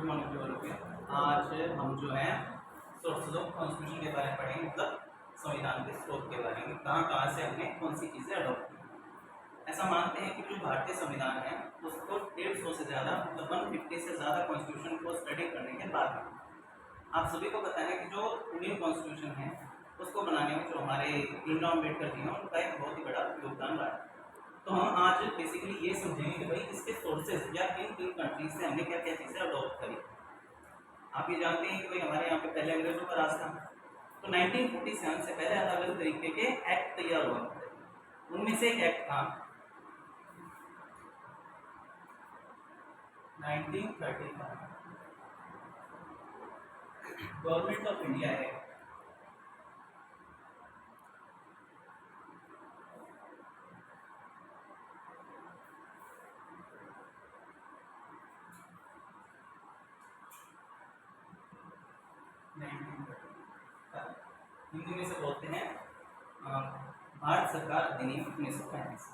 Morning to all of you. आज हम जो है सोर्सेज ऑफ कॉन्स्टिट्यूशन के बारे में पढ़ेंगे, मतलब संविधान के स्रोत के बारे में, कहाँ कहाँ से हमने कौन सी चीज़ें अडॉप्ट की। ऐसा मानते हैं कि जो भारतीय संविधान है उसको 150 से ज़्यादा, मतलब 150 से ज़्यादा कॉन्स्टिट्यूशन को स्टडी करने के बाद आप सभी को पता है कि जो इंडियन कॉन्स्टिट्यूशन है उसको बनाने में जो हमारे भीमराव अम्बेडकर जी हैं उनका एक बहुत ही बड़ा योगदान रहा है। तो हम आज बेसिकली ये समझेंगे कि भाई इसके सोर्सेज या किन किन कंट्रीज से हमने क्या क्या चीज़ें अडॉप्ट करी। आप ये जानते हैं कि भाई हमारे यहाँ पे पहले अंग्रेजों का राज था, तो 1947 से पहले अलग अलग तरीके के एक्ट तैयार हुआ। उनमें से एक एक्ट था 1935 government of India act. Hindi में से बोलते हैं भारत सरकार अधिनियम 1935।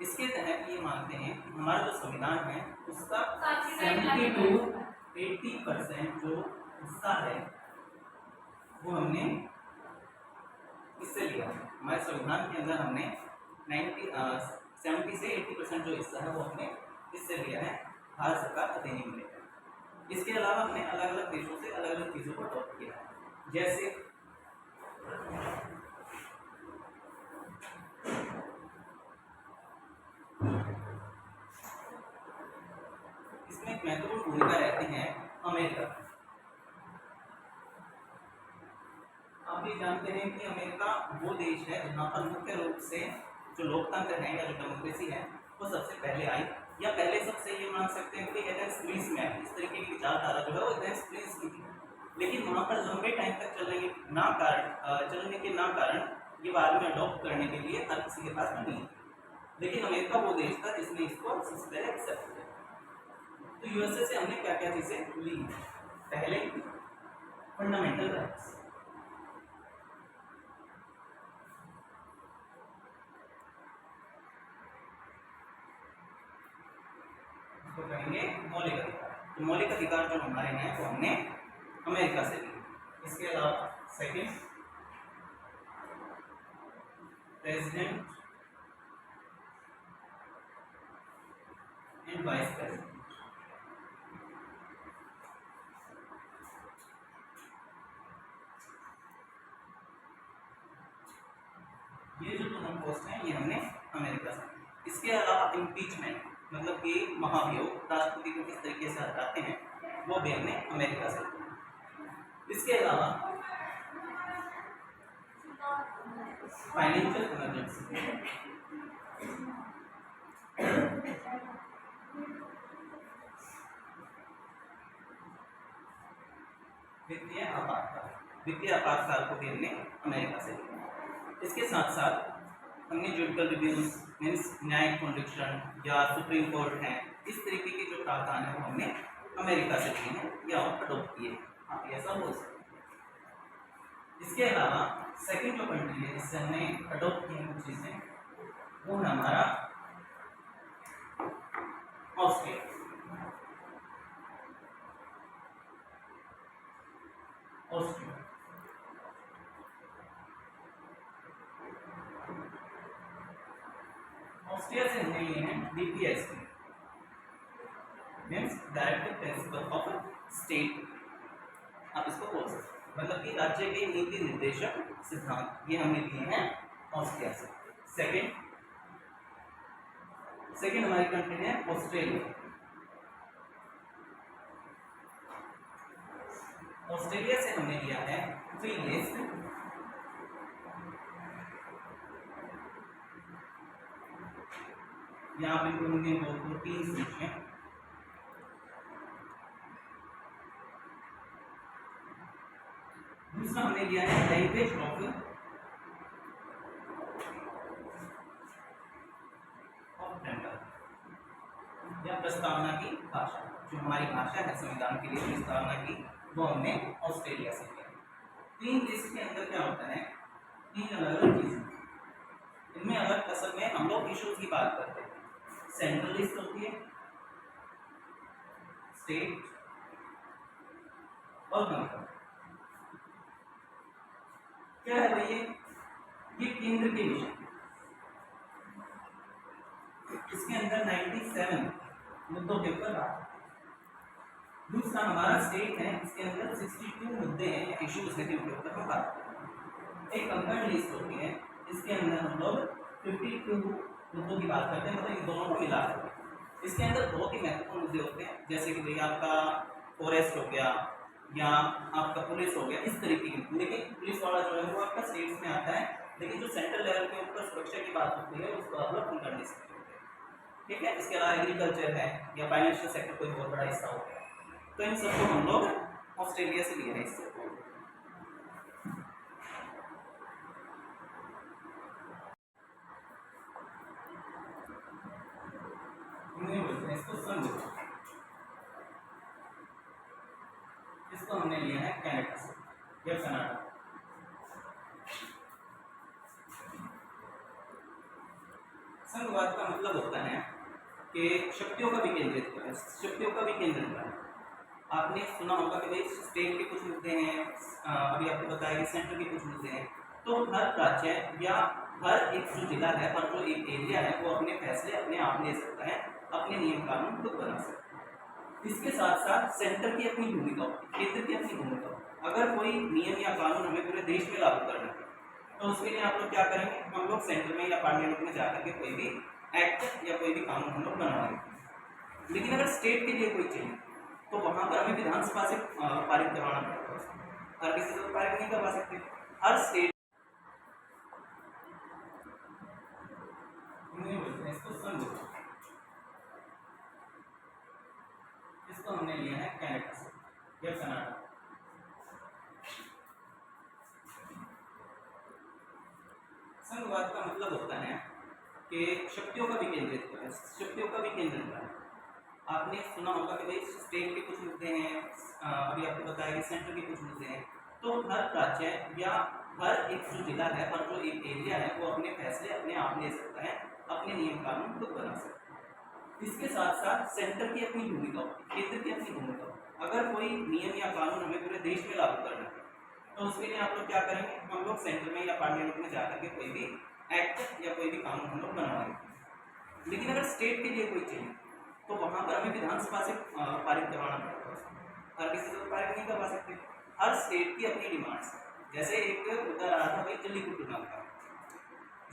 इसके तहत ये मानते हैं कि हमारा जो संविधान है उसका 70 to 80% जो हिस्सा है वो हमने इससे लिया है। हमारे संविधान के अंदर हमने 70 से 80% जो हिस्सा है वो हमने इससे लिया है, भारत सरकार अधिनियम लेकर। इसके अलावा हमने अलग अलग देशों से अलग अलग चीज़ों को अडॉप्ट किया है, जैसे इसमें एक महत्वपूर्ण भूमिका रहती है अमेरिका। आप ये जानते हैं कि अमेरिका वो देश है जहाँ पर मुख्य रूप से जो लोकतंत्र है या जो डेमोक्रेसी है वो सबसे पहले आई, या पहले सबसे ये मान सकते हैं कि एथेंस ग्रीस में आई। इस तरीके की विचारधारा जो है वो एथेंस ग्रीस की थी, लेकिन वहाँ पर लंबे टाइम तक चलने के कारण ये बाद में अडॉप्ट करने के लिए हर किसी के पास नहीं है। लेकिन अमेरिका वो देश था जिसने इसको सबसे पहले एक्सेप्ट किया। तो यूएसए से हमने क्या क्या चीज़ें ली। पहले फंडामेंटल राइट्स, इसको कहेंगे मौलिक अधिकार। तो मौलिक अधिकार जो हमारे हैं वो हमने अमेरिका से लिए। इसके अलावा second, president and vice president. ये जो दोनों पोस्ट हैं ये हमने अमेरिका से। इसके अलावा इम्पीचमेंट, मतलब कि महाभियोग, राष्ट्रपति को किस तरीके से हटाते हैं, वो भी हमने अमेरिका से। इसके अलावा फाइनेंशियल इमरजेंसी, वित्तीय आपातकाल को भी हमने अमेरिका से लिया। इसके साथ साथ हमने जुडिकल रिव्यूज मीन्स न्यायिक पुनरीक्षण या सुप्रीम कोर्ट है, इस तरीके के जो प्रावधान है वो हमने अमेरिका से लिए हैं या अडॉप्ट किए। आप ऐसा बोल सकते हैं। इसके अलावा सेकंड जो कंट्री है जिससे हमने अडॉप्ट किए कुछ चीज़ें, वो है हमारा ऑस्ट्रिया। ऑस्ट्रिया से हमने लिए हैं DPSP means directive principle of state. आप इसको बोल सकते हैं, मतलब कि राज्य के नीति निर्देशक सिद्धांत, ये हमने लिए हैं ऑस्ट्रिया से। सेकंड हमारी कंट्री है ऑस्ट्रेलिया। ऑस्ट्रेलिया से हमने लिया है फ्री लिस्ट, यहाँ पे होंगे दो तीन सूचियां। दूसरा हमने लिया है लैंग्वेज ऑफ टेंडर या प्रस्तावना की भाषा। जो हमारी भाषा है संविधान के लिए प्रस्तावना की, वो हमने ऑस्ट्रेलिया से लिया। तीन लिस्ट के अंदर क्या होता है, तीन अलग अलग चीजें। इनमें अलग असल में हम लोग इश्यूज की बात करते हैं। सेंट्रल लिस्ट होती है, स्टेट और कम करें। क्या है भाई ये केंद्र के विषय, इसके अंदर 97 मुद्दों के ऊपर बात। दूसरा हमारा स्टेट है, इसके अंदर 62 मुद्दे हैं या इश्यूज हैं जिनके ऊपर हम बात करते हैं। एक कंबाइंड लिस्ट होती है, इसके अंदर हम लोग 52 मुद्दों की बात करते हैं, मतलब इन दोनों को मिला कर। इसके अंदर बहुत ही महत्वपूर्ण मुद्दे होते हैं, जैसे कि भाई आपका फॉरेस्ट हो गया या आपका पुलिस हो गया, इस तरीके की। लेकिन पुलिस वाला जो है वो आपका स्टेट्स में आता है, लेकिन जो सेंट्रल लेवल के ऊपर सुरक्षा की बात होती है उसको आप लोग कंबाइंड लिस्ट करते हैं। ठीक है, इसके अलावा एग्रीकल्चर है या फाइनेंशियल सेक्टर कोई बहुत बड़ा हिस्सा हो गया, तो इन सबको हम लोग ऑस्ट्रेलिया से लिए हैं। इससे इसको संघ, इसको हमने लिया है कनाडा से या कनाडा। संघवाद का मतलब होता है कि शक्तियों का विकेंद्रित है, शक्तियों का विकेंद्रित है। आपने सुना होगा कि भाई स्टेट के कुछ मुद्दे हैं, अभी आपको बताया कि सेंटर के कुछ मुद्दे हैं, तो हर राज्य या हर एक जो जिला है और जो एक एरिया है वो अपने फैसले अपने आप ले सकता है, अपने नियम कानून खुद बना सकता है। इसके साथ साथ सेंटर की अपनी भूमिका होती है, केंद्र की अपनी भूमिका होती है। अगर कोई नियम या कानून हमें पूरे देश में लागू करना है तो उसके लिए आप लोग क्या करेंगे, हम लोग सेंटर में या पार्लियामेंट में जाकर के कोई भी एक्ट या कोई भी कानून हम लोग बनवाएंगे। लेकिन अगर स्टेट के लिए कोई चाहिए तो वहां पर हमें विधानसभा से पारित करवाना पड़ेगा, हर किसी से पारित नहीं करवा सकते। हर स्टेट इसको संघ, इसको हमने लिया है कनाडा से या कनाडा। संघवाद का मतलब होता है कि शक्तियों का विकेंद्रित है, शक्तियों का विकेंद्रित है। आपने सुना होगा कि भाई स्टेट के कुछ मुद्दे हैं, अभी आपको बताया कि सेंटर के कुछ मुद्दे हैं, तो हर राज्य या हर एक जो जिला है और जो एक एरिया है वो अपने फैसले अपने आप ले सकता है, अपने नियम कानून खुद बना सकता है। इसके साथ साथ सेंटर की अपनी भूमिका होती है, केंद्र की अपनी भूमिका होती है। अगर कोई नियम या कानून हमें पूरे देश में लागू करना है तो उसके लिए आप लोग क्या करेंगे, हम लोग सेंटर में या पार्लियामेंट में जाकर के कोई भी एक्ट या कोई भी कानून हम लोग बनवाएंगे। लेकिन अगर स्टेट के लिए कोई चाहिए तो वहां पर हमें विधानसभा से पारित करवाना पड़ेगा, हर किसी से पारित नहीं करवा सकते। हर स्टेट की अपनी डिमांड्स, जैसे एक मुद्दा रहा था भाई जल्लीकट्टू नाम का,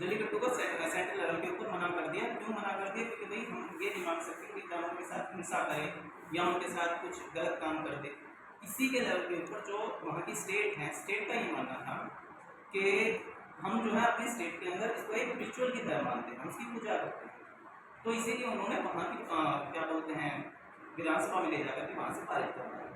जल्लीकट्टू को सेंट्रल लेवल के ऊपर मना कर दिया। क्यों मना कर दिया? क्योंकि भाई हम ये नहीं मान सकते कि जानवरों के साथ हिंसा करे या उनके साथ कुछ गलत काम कर दे। इसी के लेवल के ऊपर जो वहाँ की स्टेट है, स्टेट का ये मानना था कि हम जो है अपने स्टेट के अंदर इसको एक रिचुअल की तरह मानते हैं, हम इसकी पूजा करते हैं। तो इसीलिए उन्होंने वहाँ की क्या बोलते हैं विधानसभा में ले जाकर के वहाँ से पारित करना है।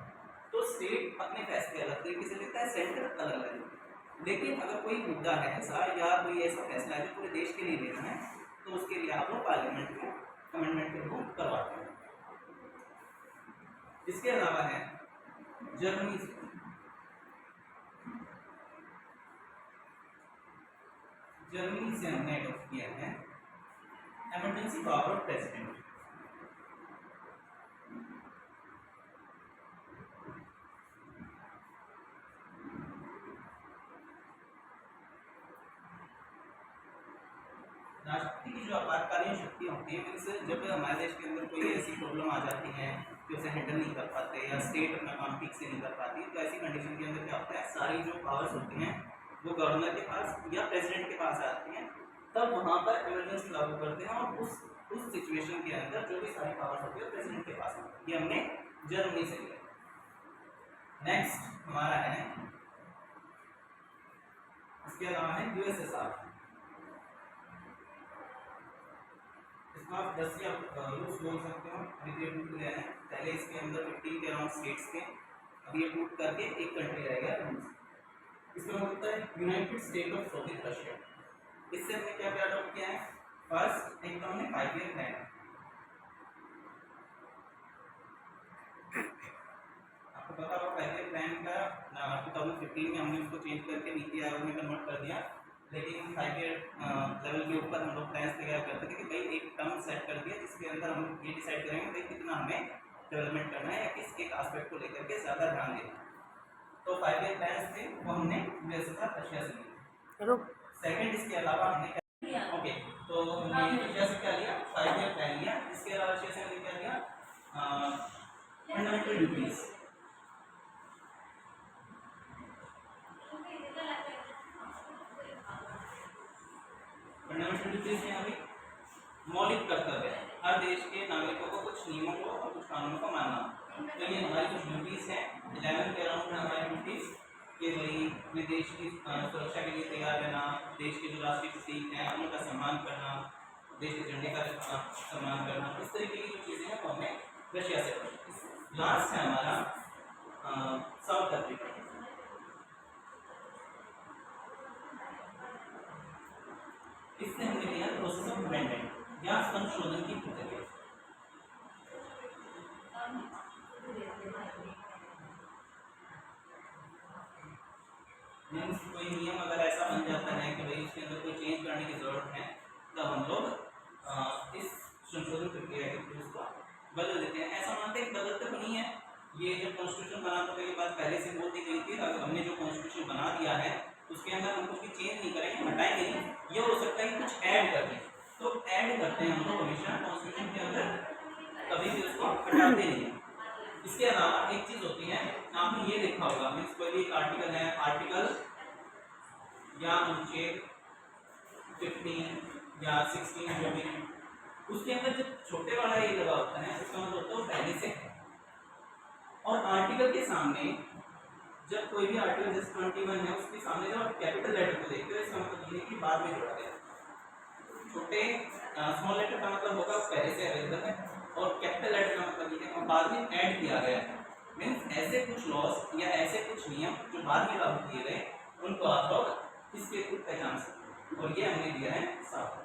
तो स्टेट अपने फैसले अलग तरीके से लेता है, सेंटर अलग अलग लेता है। लेकिन अगर कोई मुद्दा है ऐसा या कोई ऐसा फैसला है जो पूरे देश के लिए लेना है तो उसके लिए आप लोग पार्लियामेंट में अमेंडमेंट के थ्रू करवाते हैं। इसके अलावा है जर्मनी से, जर्मनी से हमने अडॉप्ट किया है इमरजेंसी पावर ऑफ प्रेसिडेंट। राष्ट्रपति की जो आपातकालीन शक्तियाँ होती हैं, इनसे जब हमारे देश के अंदर कोई ऐसी प्रॉब्लम आ जाती है कि उसे हैंडल नहीं कर पाते या स्टेट अपना काम ठीक से नहीं कर पाती, तो ऐसी कंडीशन के अंदर क्या होता है, सारी जो पावर्स होती हैं वो गवर्नर के पास या प्रेसिडेंट के पास आती हैं। तब वहाँ पर इमरजेंसी लागू करते हैं और उस सिचुएशन के अंदर जो भी सारी पावर्स होती है प्रेसिडेंट के पास आती है। ये हमने जर्मनी से लिया। नेक्स्ट हमारा है, इसके अलावा है यूएसएसआर। आप 10 या रूल्स बोल सकते हो, अभी ये टूट गया है। पहले इसके अंदर 15 के अराउंड स्टेट्स थे, अब ये टूट करके एक कंट्री रह गया रूस। इसका मतलब होता है United state of Soviet Russia. इससे हमने क्या क्या अडॉप्ट किया है, फर्स्ट एक तो हमने 5 ईयर प्लान, आपको पता होगा 5 ईयर प्लान का 2015 में हमने उसको चेंज करके नीति आयोग में कन्वर्ट कर दिया। लेकिन 5 ईयर लेवल के ऊपर हम लोग प्लान्स तैयार करते थे कि भाई एक टर्म सेट कर दिया जिसके अंदर हम ये डिसाइड करेंगे भाई कितना हमें डेवलपमेंट करना है या किस एक एस्पेक्ट को लेकर के ज़्यादा ध्यान देना है। तो 5 ईयर प्लान थे वो हमने यूएस का रशिया से लिए। रुक सेकंड इसके अलावा हमने क्या लिया? ओके, तो हमने रशिया से क्या लिया? 5 ईयर प्लान लिया। इसके अलावा रशिया से हमने क्या लिया? Fundamental duties. फंडामेंटल ड्यूटीज में अभी मौलिक कर्तव्य, हर देश के नागरिकों को कुछ नियमों को और कुछ कानूनों को मानना। तो ये हमारी कुछ ड्यूटीज हैं। 11 के अराउंड हमारी ड्यूटीज कि भाई अपने देश की सुरक्षा के लिए तैयार रहना, देश के जो राष्ट्रीय प्रतीक हैं उनका सम्मान करना, देश के झंडे का सम्मान करना, इस तरीके की जो चीज़ें हैं वो हमने रशिया से पढ़ी। लास्ट है हमारा साउथ अफ्रीका। इससे हमने लिया प्रोसेस ऑफ अमेंडमेंट या संशोधन की प्रक्रिया। मीन्स कोई नियम अगर ऐसा बन जाता है कि भाई उसके अंदर कोई चेंज करने की जरूरत है, तब हम लोग इस संशोधन प्रक्रिया के थ्रू उसको बदल देते हैं। ऐसा मानते हैं बदलते तो नहीं है, ये जब कॉन्स्टिट्यूशन बना तो ये बात पहले से बोल दी गई थी। अगर हमने जो कॉन्स्टिट्यूशन बना दिया है उसके अंदर हम कुछ भी चेंज नहीं करेंगे, हटाएंगे नहीं, ये हो सकता है कि कुछ ऐड कर दें, तो ऐड करते हैं हम लोग हमेशा कॉन्स्टिट्यूशन के अंदर, कभी भी उसको हटाते नहीं हैं। इसके अलावा एक चीज होती है, आपने ये देखा होगा, मीन्स कोई भी एक आर्टिकल है, आर्टिकल या अनुच्छेद 15 या 16 जो भी, उसके अंदर जब छोटे वाला ये लगा होता है उसका मतलब होता है पहले से है। और आर्टिकल के सामने जब कोई भी आर्टिकल जैसे 21 है उसके सामने जब आप कैपिटल लेटर को देखते हो इसका मतलब ये कि बाद में जोड़ा गया। छोटे स्मॉल लेटर का मतलब होगा पहले से अवेलेबल है, और कैपिटल लेटर का मतलब ये है बाद में ऐड किया गया है। मीन्स ऐसे कुछ लॉज या ऐसे कुछ नियम जो बाद में लागू किए गए उनको आप लोग इसके थ्रू पहचान सकते हैं, और ये हमने दिया है साफ।